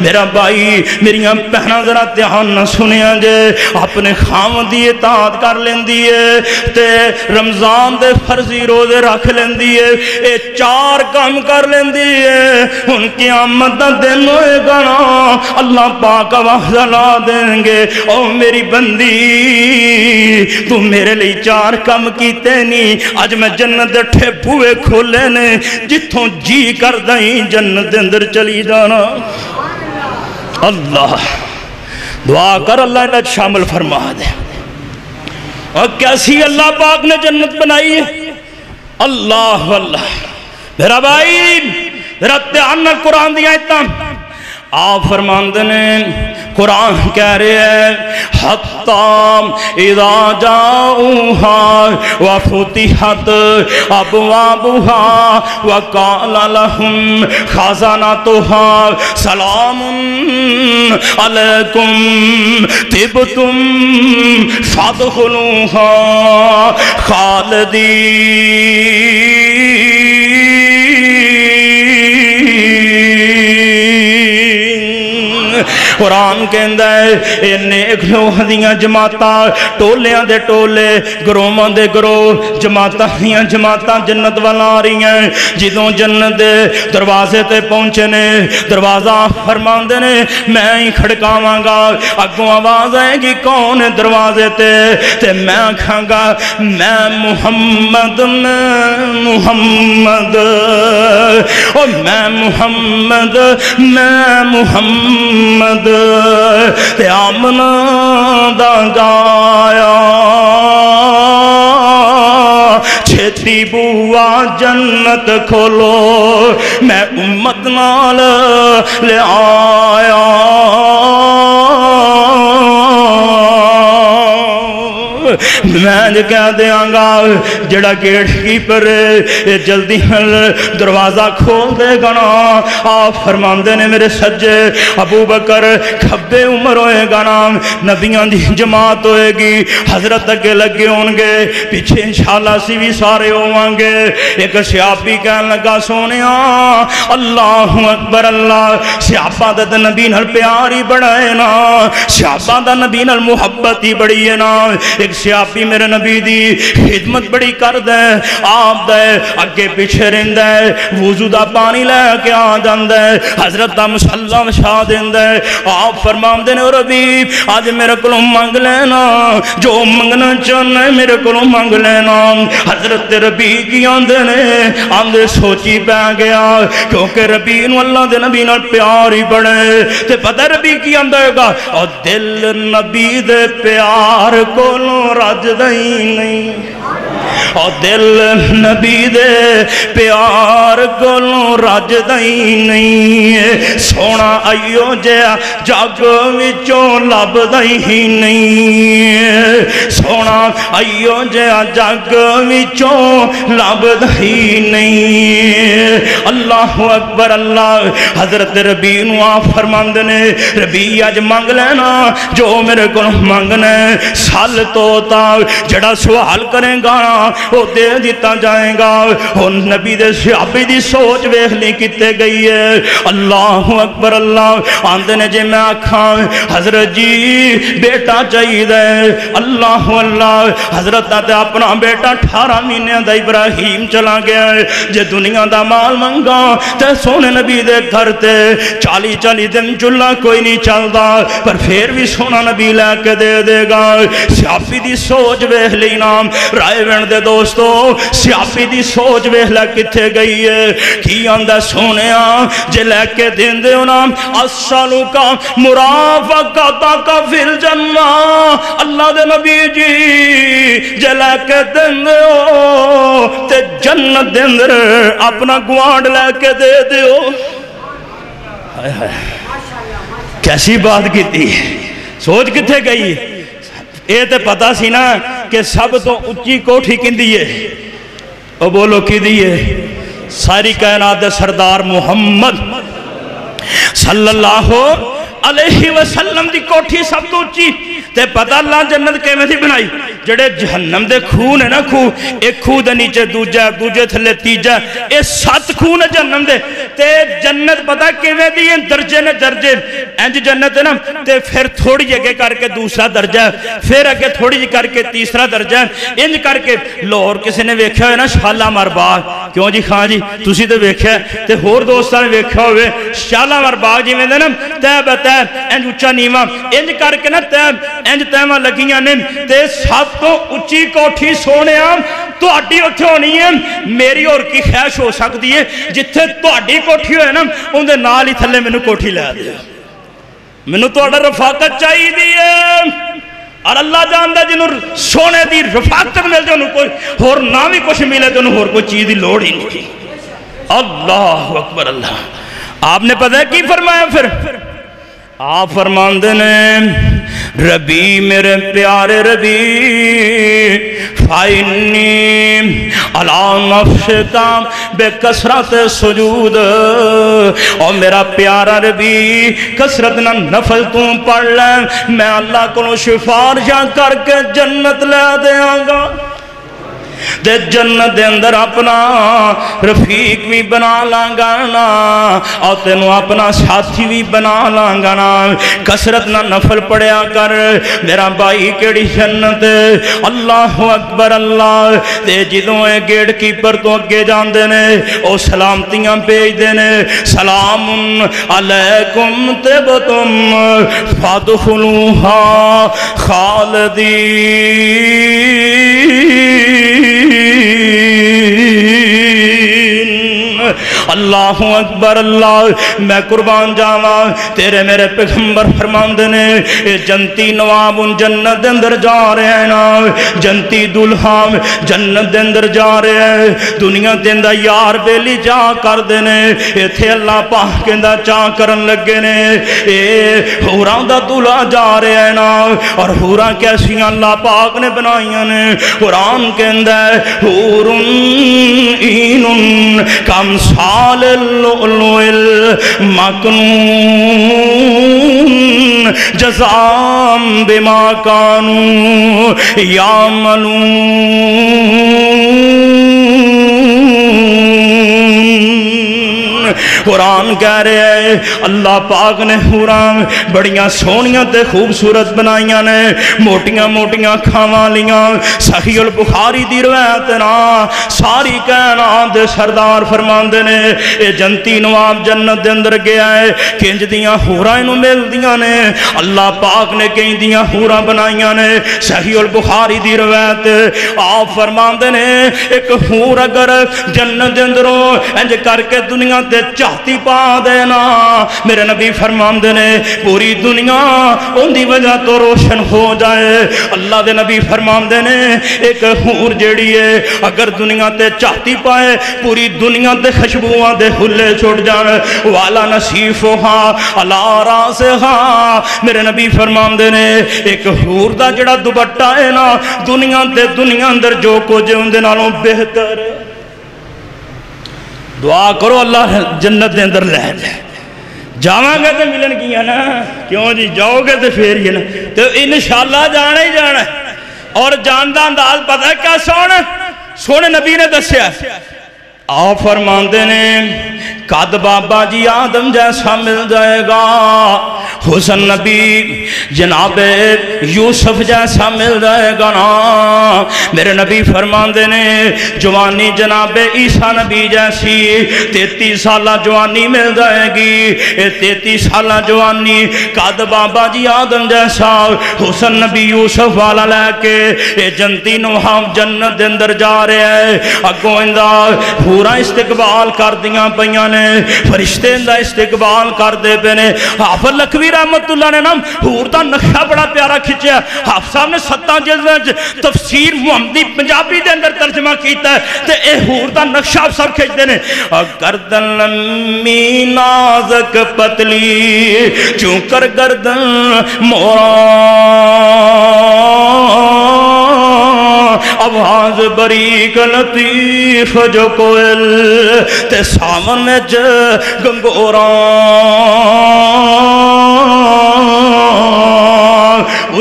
میرا بھائی میریاں بہناں ذرا دھیان نہ سنیا جے، اپنے خاوند دی اطاعت کر لیندی ہے تے رمضان دے فرضی روزے رکھ لیندی ہے، اے 4 کام کر لیندی ہے، ان قیامت دا دن ہوئے گا نا اللہ پاک آواز لا دیں گے او میری بندی تو میرے لئی 4 کام کیتے نہیں، اج میں جنت دے ٹھے بوئے کھولے نے جتھوں جی کر دائیں جنت دے اندر چلی جانا۔ اللہ دعا کر اللہ انہیں شامل فرما دے۔ اور کیسی اللہ پاک نے جنت بنائی ہے، اللہ اللہ میرا بھائی میرا دھیان قرآن دیا اتنا۔ آپ فرماندے نے قرآن کہہ رہے ہیں حتی اذا جاؤها وفتحت ابوابها وقال لهم خزنتها سلام علیکم طبتم فادخلوها خالدین قرآن کہندا ہے اے نیک لوگاں دیاں جماعتاں ٹولیاں دے ٹولے گروہاں دے گروہ جماعتاں دیاں جماعتاں جنت والا آ رہی ہیں جدوں جنت دے دروازے تے پہنچے نے دروازہ فرماندے نے میں ہی کھڑکاواں گا اگوں آواز آئے گی کون دروازے تے میں آکھاں گا میں محمد او میں محمد تے آمنا دا گایا چھتی بوا جنت کھولو میں امت نال لے آیا میں کہہ دیاں گا جڑا گیٹ کیپر جلدی دروازہ کھول دے گا نا آپ فرماندے نے میرے سجے ابو بکر کھبے عمر ہوئے گا نا نبیاں دی جماعت ہوئے گی حضرت اگے لگے ہونگے پیچھے انشاءاللہ سی بھی سارے ہوانگے ایک صحابی کہنے لگا سونیا اللہ اکبر اللہ صحابہ دا نبی نال پیاری بڑھائے نا صحابہ دا نبی نال محبت ہی بڑی ہے نا ایک صحابی میرے نبی دی خدمت بڑی کر دے آپ دے اگے پیچھے رہن دے وضو دا پانی لے کے آ جان دے حضرت دا مسلم شاہ دین دے آپ فرمان دے ربی آج میرے کلوں مانگ لینا جو منگنا چاہنے میرے کلوں مانگ لینا حضرت ربی کی آندے سوچی پہ گیا کیونکہ ربی نو اللہ دے نبی نال پیاری بڑھے تے پتہ ربی کی آندے گا اور دل نبی دے پیار کولوں رج دئی نہیں اور دل نبی دے پیار کولوں رج دئی نہیں سونا آئیو جیا جگ وچوں لب دئی نہیں سونا آئیو جیا جگ وچوں لب دئی نہیں اللہ اکبر اللہ حضرت ربی نو آپ فرماندے نے ربی اج مانگ لینا جو میرے کو مانگنا سال توتا جڑا سوال کریں گا وہ دے دیتا جائیں گا وہ نبی دے صحابی دی سوچ ویکھنی کتے گئی ہے اللہ اکبر اللہ آندے نے جے میں آکھاں حضرت جی بیٹا چاہیے دے اللہ اللہ حضرت تے اپنا بیٹا 18 مہینے دا ابراہیم چلا گیا ہے جے دنیا دا مال منگا تے سونے نبی دے گھر تے 40 دن چولہا کوئی نہیں چلدا پر پھر بھی سونا نبی لے کے دے گا صحابی دی سوچ ویکھ لینا رائے وین دے دوستو صحابی دی سوچ ویکھ لے کتے گئی ہے کی آندا سونیا جے لے کے دین دے ہونا اسالو کا مرافقتا کا فی الجنہ اللہ دے نبی جی جے لے کے دین دے ہو تے جنت دے اندر اپنا گوانڈ لے کے دے دے ہو کیسی بات کی تھی سوچ کتے گئی اے تے پتا سی نا کہ سب تو اچھی کوٹھی کن دیئے او بولو کی دیئے ساری کائنات سردار محمد صلی اللہ علیہ وسلم دی کوٹھی سب تو اچھی تے پتہ اللہ جنت کے میں تھی بنائی جڑے جہنم دے خون ہے نا خون ایک خون دے نیچے دوجہ تھلے تیجہ اے 7 خون ہے جہنم دے تے جنت پتہ کے میں دی درجے نے درجے انج جنت ہے نا تے پھر تھوڑی جگہ کر کے دوسرا درجہ پھر اگے تھوڑی جگہ کر کے تیسرا درجہ انج کر کے لوہر کسی نے ویکھیا ہے نا شالامار باغ کیوں جی خان جی تسی تے ویکھیا تے ہور دوستاں نے ویکھیا ہوئے شالامار باغ جی میں دے نا تے بتا انج اچھا نیواں انج کر کے نا تے انج تیمہ لگیاں نے تے سب تو اچھی کوٹھی سونے تو اڈی اتھے ہونی ہے میری اور کی خیش ہو سکتی ہے جتھے تو اڈی کوٹھی ہوئے نا ان دے نال ہی تھلے میں نے کوٹھی لے دیا میں نے تو اڈا رفاقت چاہی دیئے اور اللہ جاندہ جنہوں سونے دی رفاقت مل جو انہوں کوئی اور نہ بھی کچھ ملے تو انہوں اور کوئی چیز دی لوڑ ہی نہیں اللہ اکبر اللہ آپ نے پتہ ہے کی فرمایا پھر آپ فرمان دینے ربی میرے پیارے ربی فائنی علا نفس کا بے کسرت سجود اور میرا پیارا ربی کسرت نہ نفل تم پڑھ لیں میں اللہ کو شفارشہ کر کے جنت لے دے آگا تے جنت دے اندر اپنا رفیق بھی بنا لانگا نا اور تینوں اپنا ساتھی بھی بنا لانگا نا کسرت نہ نفل پڑھیا کر میرا بھائی کیڑی جنت اللہ اکبر اللہ تے جدوں اے گیٹ کیپر تو اگے جاندے نے او سلامتیاں بھیج دے نے سلام علیکم طبتم فادخلوها اللہ اکبر اللہ میں قربان جاواں تیرے میرے پیغمبر فرماندے نے اے جنتی نواب جنت دے اندر جا رہے ہیں نا جنتی دلہا جنت دے اندر جا رہے ہیں دنیا دے اندر یار بیلی جا کر دینے ایتھے اللہ پاک کے اندر چاہ کرن لگے نے اے حوران دا دلہا جا رہے ہیں نا اور حوران کیسی اللہ پاک نے بنائیاں نے قرآن کے اندر حورن اینن کم سال اللؤلؤ المکنون جزام بما کانوا یعملون قرآن کہہ رہے ہیں اللہ پاک نے حوران بڑیاں سونیاں تے خوبصورت بنائیاں نے موٹیاں موٹیاں کھاواں لیاں صحیح البخاری دی روایت نا ساری کائنات دے سردار فرماندے نے اے جنتی نواب جنت دے اندر گیا ہے کنج دیاں حوران نو مل دیاں نے اللہ پاک نے کہیں دیاں حوران بنائیاں نے صحیح البخاری دی روایت آپ فرماندے نے ایک حور اگر جنت دے اندروں انج کر کے دنیا تے چاہتی پا دینا میرے نبی فرماندے نے پوری دنیا ان دی وجہ تو روشن ہو جائے اللہ دے نبی فرماندے نے ایک حور جیڑی ہے اگر دنیا تے چاہتی پائے پوری دنیا تے خوشبوواں دے ہلے چھوڑ جان والا نصیفہا علی راسہا میرے نبی فرماندے نے ایک حور دا جڑا دوپٹہ ہے نا دنیا تے دنیا اندر جو کچھ ان دے نالوں بہتر دعا کرو اللہ جنت دے اندر لے جائے جاواں گے تو ملن کیا نا کیوں جی جاؤ گے تو پھر یہ نا تو انشاءاللہ جانا ہی جانا ہے اور جاندہ انداز پتہ ہے کیا سونے نبی نے دسیا آپ فرماندے نے قد بابا جی آدم جیسا مل جائے گا حسن نبی جناب یوسف جیسا مل جائے گا نا میرے نبی فرماندے نے جوانی جناب عیسیٰ نبی جیسی 33 سالہ جوانی مل جائے گی 33 سالہ جوانی قد بابا جی آدم جیسا حسن نبی یوسف والا لے کے جنتی نوحام جنت دے اندر جا رہے ہیں اگوں اندار پورا استقبال کر دیاں پیاں نے فرشتے اندہ استقبال کر دے پہ نے حافظ لکھوی رحمت اللہ نے نام حور دا نقشہ بڑا پیارا کھچیا حافظ صاحب نے 7 جلد تفسیر محمدی پنجابی دے اندر ترجمہ کیتا ہے تے اے حور دا نقشہ آپ سب کھچ دے نے گردن لمی نازک پتلی چونکر گردن مورا آواز بریک لطیف جو کوئل تے سامنے گنگورا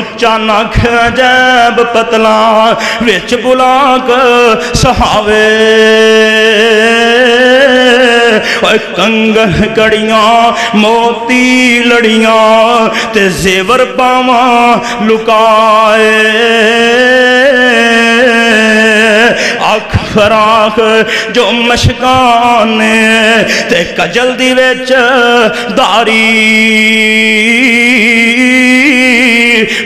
اچھا نکھ عجیب پتلا وچ بلاک سہاوے کنگن کڑیاں موتی لڑیاں تے زیور پاواں لکائے آنکھ فراخ جو مشکانے تے کجل دی ویچ داری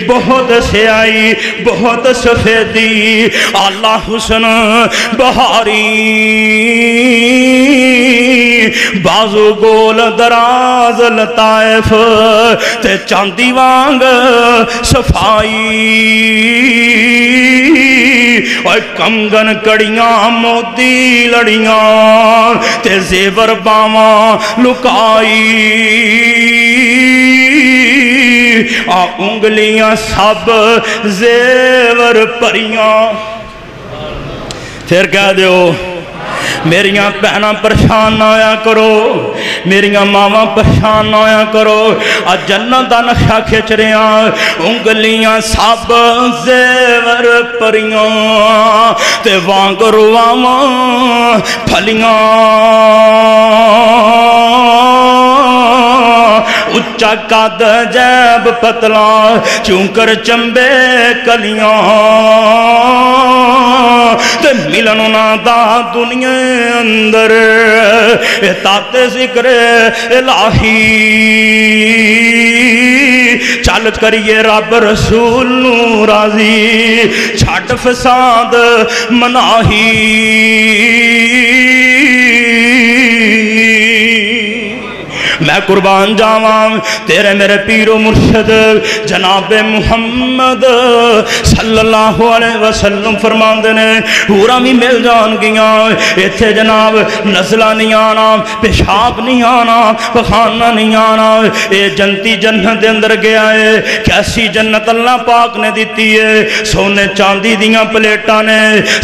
بہت سیائی بہت سفیدی اللہ حسن بہاری بازو گول دراز لطائف تے چاندی وانگ صفائی اور کنگن کڑیاں موتی لڑیاں تے زیور باواں لکائی انگلیاں سب زیور پریاں پھر کہہ دیو میریاں بہناں پریشان نہ ہویا کرو، میریاں ماواں پریشان نہ ہویا کرو، آج جنت دا نقشہ کھچ رہا، انگلیاں سب زیور پریاں تے وانگ رواواں پھلیاں، اچھا قد جیب پتلا چونکر چمبے کلیاں، تے ملن نا دا دنیا اندر اطاعت ذکر الہی، چل کریے رب رسول نو راضی، چھٹ فساد مناہی، میں قربان جاواں تیرے میرے پیر و مرشد جناب محمد صلی اللہ علیہ وسلم فرماندے نے حوراں بھی مل جان گیاں، ایتھے جناب نزلہ نہیں آنا، پیشاب نہیں آنا، پخانہ نہیں آنا، اے جنتی جنت دے اندر گیا ہے، کیسی جنت اللہ پاک نے دیتی ہے، سونے چاندی دیاں پلیٹاں نے،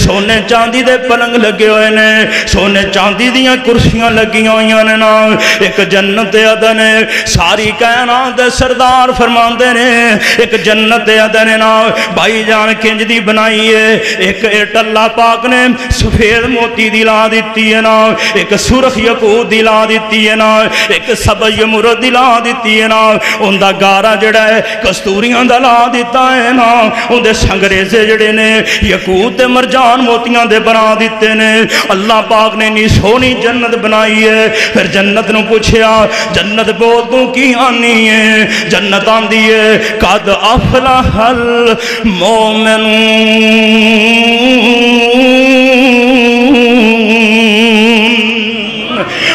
سونے چاندی دے پلنگ لگے ہوئے نے، سونے چاندی دیاں کرسیاں لگی ہوئیاں نے نا، ایک جنت عدن ساری کائنات دے سردار فرماندے نے، ایک جنت عدن نا بھائی جان کنج دی بنائی ہے، ایک اٹ اللہ پاک نے سفید موتی دلا دیتی ہے نا، ایک سرخ یقوت دلا دیتی ہے نا، ایک سبز مرد دلا دیتی ہے نا، ان دا گارا جڑا ہے کستوریاں دلا دیتا ہے نا، ان دے سنگریزے جڑے نے یقوت مرجان موتیاں دے بنا دیتے نے، اللہ پاک نے نی سونی جنت بنائی ہے، پھر جنت نو پوچھیا جنت بولتوں کی آنی ہے، جنت آن دیئے قد افلح المؤمنون،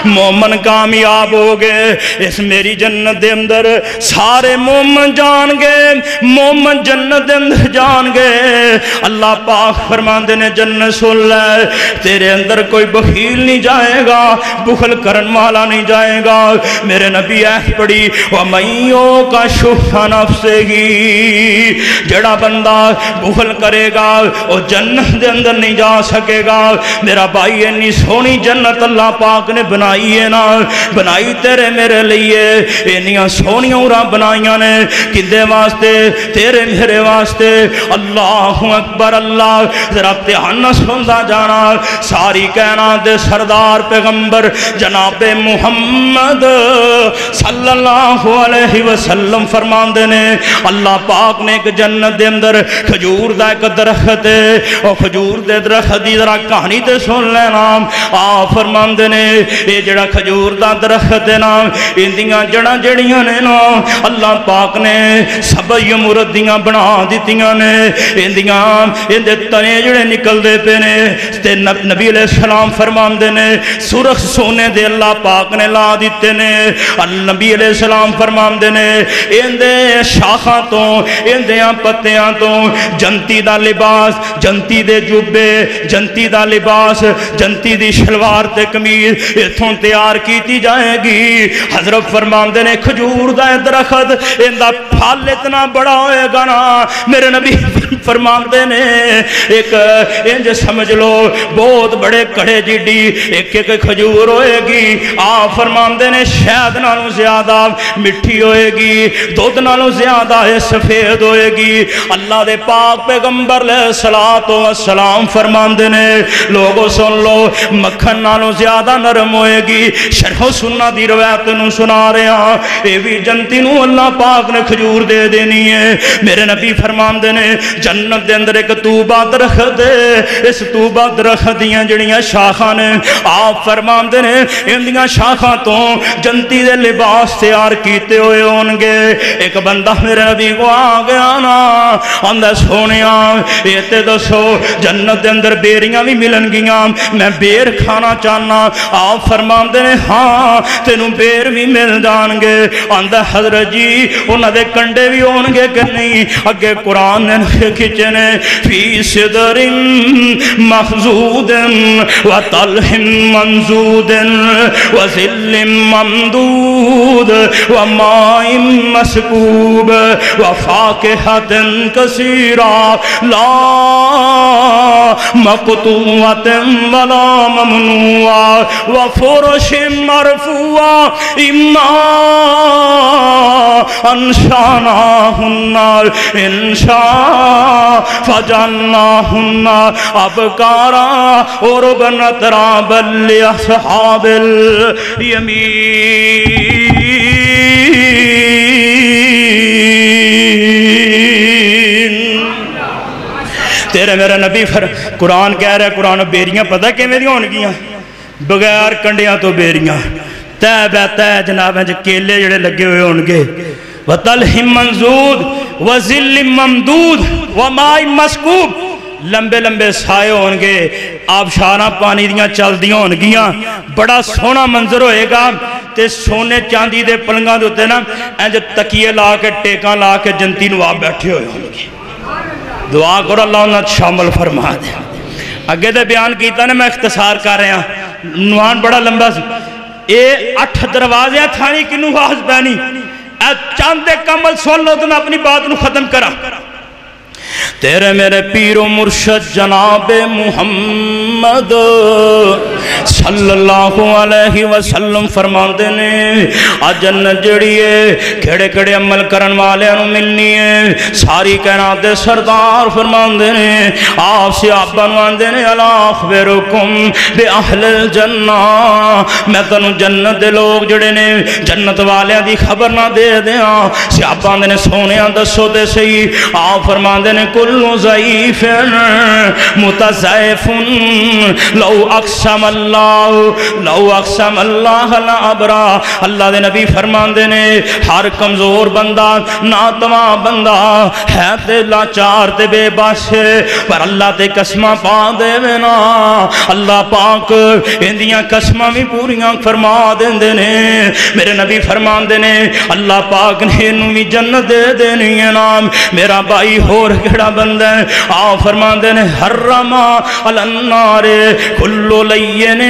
مومن کامیاب ہو گئے اس میری جنت دے اندر، سارے مومن جان گئے، مومن جنت دے اندر جان گئے، اللہ پاک فرماندے نے جنت سن لے، تیرے اندر کوئی بخیل نہیں جائے گا، بخل کرن والا نہیں جائے گا، میرے نبی ایس پڑی وَمَنْ يُوقَ شُحَّ نَفْسِهِ، جڑا بندہ بخل کرے گا وہ جنت دے اندر نہیں جا سکے گا، میرا بھائی انی سونی جنت اللہ پاک نے بنائی ہے نا، بنائی تیرے میرے لیے، انیاں سونیاں اورا بنائیاں نے کدے واسطے، تیرے میرے واسطے، اللہ اکبر اللہ، ذرا تہانہ سندا جانا، ساری کائنات دے سردار پیغمبر جناب محمد صلی اللہ علیہ وسلم فرماندے نے، اللہ پاک نے ایک جنت دے اندر کھجور دا ایک درخت ہے، اور کھجور دے درخت دی ذرا کہانی تے سن لینا، آپ فرماندے نے یہ جڑا کھجور دا درخت ہے نا، اندیاں جڑاں جڑیاں نے نا، اللہ پاک نے سبز مردیاں بنا دیتیاں نے، اندے تنے جڑے نکل دے پے نے، تے نبی علیہ السلام فرماندے نے سرخ سونے دے اللہ پاک نے لا دیتے نے، نبی علیہ السلام فرماندے نے اندے شاخاں تو اندیاں پتیاں تو جنتی دا لباس، جنتی دے جوبے، جنتی دا لباس، جنتی دی شلوار تے قمیض اتھوں تیار کیتی جائے گی، حضرت فرماندے نے کھجور دا درخت اندہ پھل اتنا بڑا ہوئے گا نا، میرے نبی فرماندے نے ایک انج سمجھ لو بہت بڑے کڑے جیڈی ایک ایک کھجور ہوئے گی، آپ فرماندے نے شہد نالوں زیادہ مٹھی ہوئے گی، دودھ نالوں زیادہ سفید ہوئے گی، اللہ دے پاک پیغمبر علیہ السلام فرماندے نے لوگوں سن لو مکھن نالوں زیادہ نرم ہوئے گی، شرح و سنہ دی روایت نو سنا رہے ہیں، اے بھی جنتی نو اللہ پاک نے کھجور دے دینی ہے، میرے نبی فرماندے نے جنت دے اندر ایک توبہ درخت ہے، اس توبہ درخت دیاں جڑیاں شاخاں نے، آپ فرماندے نے اندیاں شاخاں تو جنتی دے لباس تیار کیتے ہوئے ہونگے، ایک بندہ میرے نبی کو آ گیا نا، اندر سونیاں یہ تے دسو جنت دے اندر بیریاں بھی ملن گیاں، میں بیر کھانا چاہنا، آپ فرماندے فرماندے نے ہاں تینوں بیر بھی مل جان گے آندا حضرت جی انہاں دے کنڈے بھی ہون گے کہ نہیں اگے قرآن نے کھچے نے فی صدر مخضود و طلح منضود و ظل ممدود و ماء مسکوب و فاکہۃ کثیرہ لا مقطوعۃ ولا ممنوعہ و فرش مرفوعہ انا انشاناہن انشاء فجعلناہن ابکارا عربا اترابا لاصحاب الیمین۔ تیرے میرا نبی قرآن کہہ رہا ہے قرآن بیریاں پتہ کیویں دی ہون گیاں بغیر کنڈیاں تو بیریاں تے بے تے جناب کیلے جڑے لگے ہوئے ہون گے وطلح منضود وظل ممدود وماء مسکوب لمبے لمبے سائے ہون گے آبشاراں پانی دیاں چل دیاں ہون گیاں بڑا سونا منظر ہوئے گا تے سونے چاندی دے پلنگاں دوتے نا انج تکیے لا کے ٹیکاں لا کے جنتی نواب بیٹھے ہوئے ہون گے دعا کرو اللہ انہاں شامل فرما دے اگے دے بیان کیتا نا میں اختصار کر رہے ہیں نوان بڑا لمبا اے 8 دروازے تھانی کی نواز پہنی اے چاندے کمل سن لو تو میں اپنی بات نو ختم کرا تیرے میرے پیر و مرشد جناب محمد صلی اللہ علیہ وسلم فرماندے نے آج جنت جڑی ہے کھڑے کھڑے عمل کرن والے انہوں ملنی ہے ساری کائنات سردار فرماندے نے آپ سے آپ بنواندے نے الا اخبرکم بے اہل الجنہ میں تنو جنت دے لوگ جڑے نے جنت والے دی خبر نہ دے دیا سے آپ باندے نے سونیاں دسو دے سہی آپ فرماندے نے کل ضعیف متضعف لو اقسم اللہ لا ابرا اللہ دے نبی فرماندے نے ہر کمزور بندہ ناتواں بندہ ہے تے لاچار تے بے بس پر اللہ تے قسمہ پا دے وینا اللہ پاک اندیاں قسمہ بھی پوریاں فرما دے نے میرے نبی فرماندے نے اللہ پاک نے انہوں بھی جنت دے دینی ہے نام میرا بھائی ہور کیڑا بندہ ہے آپ فرماندے نے حرما علی النار کل لین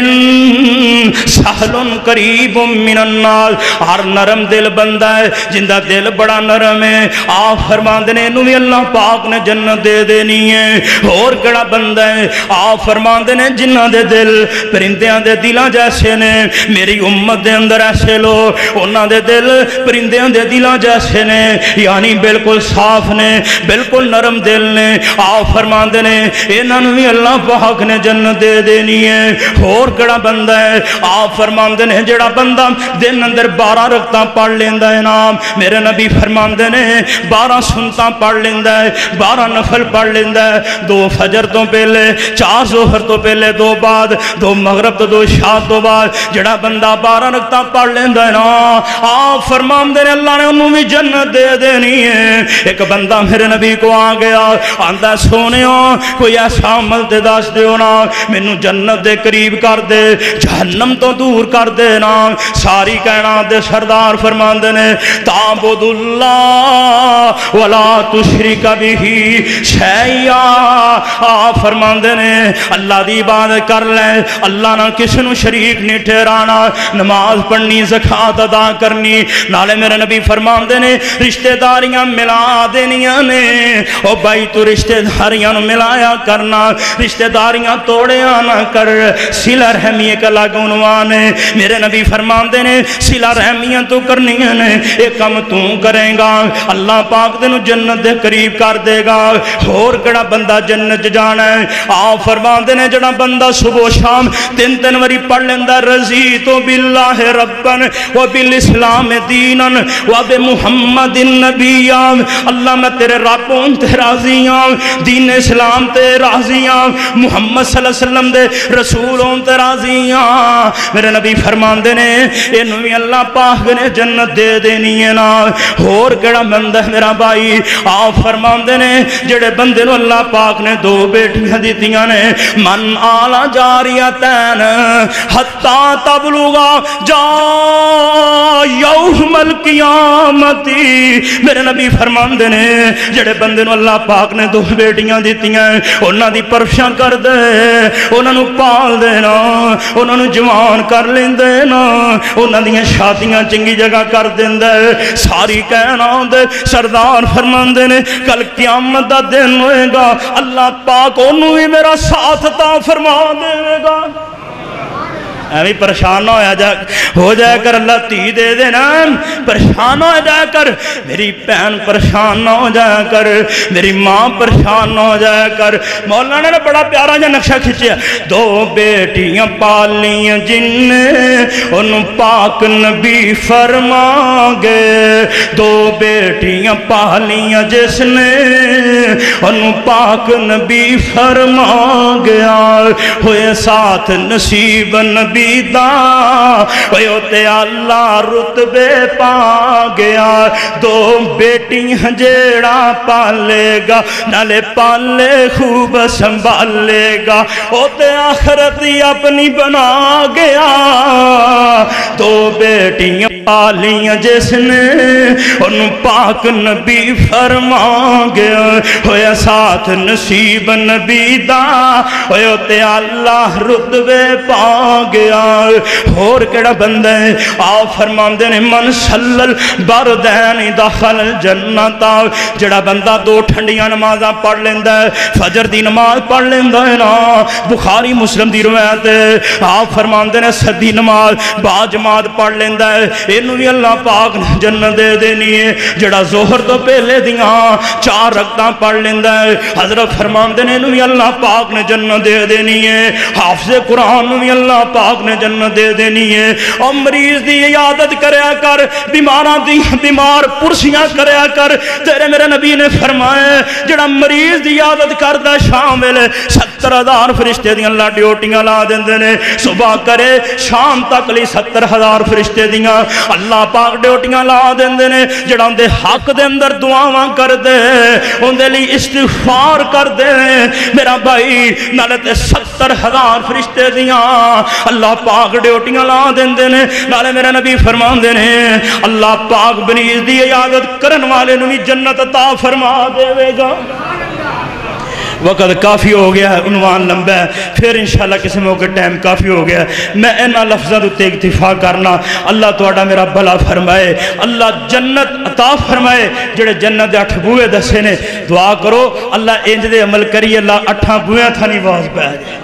سہل قریب من النار ہر نرم دل بندہ ہے جندہ دل بڑا نرم ہے آپ فرماندے نے انہوں بھی اللہ پاک نے جنت دے دینی ہے اور کیڑا بندہ ہے آپ فرماندے نے جنہ دے دل پرندیاں دے دلاں جیسے نے میری امت دے اندر ایسے لو انہاں دے دل پرندیاں دے دلاں جیسے نے یعنی بالکل صاف نے بالکل نرم دل نے آپ فرماندے نے انہاں نوں بھی اللہ پاک نے جنت دے دینی ہے اور کیڑا بندہ ہے آپ فرماندے نے جڑا بندہ دن اندر 12 رکعتاں پڑھ لیندا ہے نام میرے نبی فرماندے نے 12 سنتاں پڑھ لیندا ہے 12 نفل پڑھ لیندا ہے 2 فجر تو پہلے 4 ظہر تو پہلے 2 بعد 2 مغرب تو 2 عشاء تو بعد جڑا بندہ 12 رکعتاں پڑھ لیندا ہے نا آپ فرماندے نے اللہ نے انہوں بھی جنت دے دینی ہے ایک بندہ میرے نبی کو آ گیا آندہ سونیو کوئی ایسا عمل تے دس دیو نا مینوں جنت دے قریب کر دے جہنم تو دور کر دے نا ساری کائنات دے سردار فرماندے نے تعبد اللہ ولا تشرک بہ شیئا آپ فرماندے نے اللہ دی عبادت کر لے اللہ نہ کسی نو شریک نہیں ٹھہرانا نماز پڑھنی زکات ادا کرنی نالے میرے نبی فرماندے نے رشتہ داریاں ملا دینیاں نے او بھائی تو رشتہ داریاں ملایا کرنا رشتہ داریاں توڑیا نہ کر صلہ رحمی ایک الگ عنوان ہے میرے نبی فرماندے نے صلہ رحمیاں تو کرنی نے ایک کم تو کریں گا اللہ پاک تینوں جنت دے قریب کر دے گا اور کڑا بندہ جنت جانا ہے آپ فرماندے نے جڑا بندہ صبح و شام 3 واری پڑھ لیندا رضیت باللہ ربا و بالاسلام دینا و بمحمد النبی اللہ میں تیرے رب ہوں تے راضی ہوں دین اسلام تے راضی ہوں محمد صلی اللہ علیہ وسلم دے رسول ہوں تے راضی ہاں میرے نبی فرماندے نے اینو بھی اللہ پاک نے جنت دے دینی ہے نا اور کیڑا بندہ میرا بھائی آپ فرماندے نے جڑے بندے نو اللہ پاک نے دو بیٹیاں دیتیاں نے من آلا جاریتین حتی تبلغا جا یوم القیامتی میرے نبی فرماندے نے جڑے بندے نو اللہ پاک نے دو بیٹیاں دیتیاں انہاں دی پرورشاں کر دے انہاں نو پال دینا انہاں نو جوان کر لیندے نا انہاں دیاں شادیاں چنگی جگہ کر دیندے ساری کہنا دے سردار فرماندے نے کل قیامت دا دن ہوئے گا اللہ پاک انہوں بھی میرا ساتھ تا فرما دے گا ایمی پریشان ہو جائے کر اللہ تی دے دینا پریشان ہو جائے کر میری بہن پریشان نہ ہو جائے کر میری ماں پریشان نہ ہو جائے کر مولانا نے بڑا پیارا جا نقشہ کھچیا دو بیٹیاں پالیاں جن نے ان پاک نبی فرما گے دو بیٹیاں پالیاں جس نے ان پاک نبی فرما گیا ہوئے ساتھ نصیب نبی ویوتے اللہ رتبے پا گیا دو بیٹیاں جیڑا پالے گا نالے پالے خوب سنبھالے گا اوتے آخرتی اپنی بنا گیا دو بیٹیاں پالیاں جس نے ان پاک نبی فرما گیا ہویا ساتھ نصیب نبی دا ہوتے اللہ رتبے پا گیا اور کیڑا بندہ ہے آپ فرماندے نے من صلل بردین دخل الجنت جڑا بندہ دو ٹھنڈیاں نمازاں پڑھ لیندہ ہے فجر دی نماز پڑھ لیندہ ہے نا بخاری مسلم دی روایت ہے آپ فرماندے نے سدی نماز با جماعت پڑھ لیندہ ہے اینو بھی اللہ پاک نے جنت دے دینی ہے جڑا ظہر تو پہلے دیاں 4 رکعتاں پڑھ لیندہ ہے حضرت فرماندے نے اینو بھی اللہ پاک نے جنت دے دینی ہے حافظ قرآن بھی اللہ پاک نے جنت دے دینی ہے اور مریض دی عیادت کریا کر بیماران دی بیمار پرسیاں کریا کر تیرے میرے نبی نے فرمایا جڑا مریض دی عیادت کردہ شام ویلے 70,000 فرشتے دی اللہ ڈیوٹیاں لا دیندے نے صبح کرے شام تک لی 70,000 فرشتے دیاں اللہ پاک ڈیوٹیاں لا دیندے نے جڑا اندے حق دے اندر دعاواں کر دے اندے لی استغفار کر دے میرا بھائی نالتے 70,000 فرشتے دیاں اللہ پاک ڈیوٹیاں لا دیندے نے نالے میرا نبی فرمان دے نے اللہ پاک بنیز دی عیادت کرن والے نوی جنت عطا فرما دے گا وقت کافی ہو گیا ہے عنوان لمبا ہے پھر انشاءاللہ کسی موقع ٹائم کافی ہو گیا ہے میں انہا لفظہ دوتے اکتفا کرنا اللہ توڑا میرا بھلا فرمائے اللہ جنت عطا فرمائے جڑے جنت دے 8 بوئے دسے نے دعا کرو اللہ انج دے عمل کری اللہ 8 بوئے تھا نہیں باز پہ جائے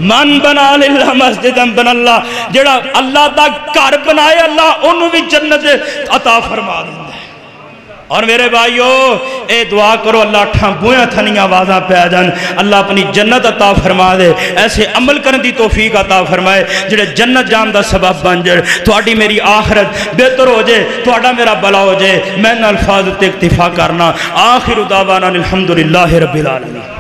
من بنا للہ مسجدن بن اللہ جڑا اللہ دا گھر بنائے اللہ انہوں بھی جنت عطا فرما دیں اور میرے بھائیو اے دعا کرو اللہ 8 بویاں تھنی آوازاں پہ آ جان اللہ اپنی جنت عطا فرما دے ایسے عمل کرن دی توفیق عطا فرمائے جڑے جنت جان دا سبب بن جائے تواڈی میری آخرت بہتر ہو جائے تواڈا میرا بلا ہو جائے میں ان الفاظ تے اکتفا کرنا آخر دعوانا الحمدللہ رب العالمین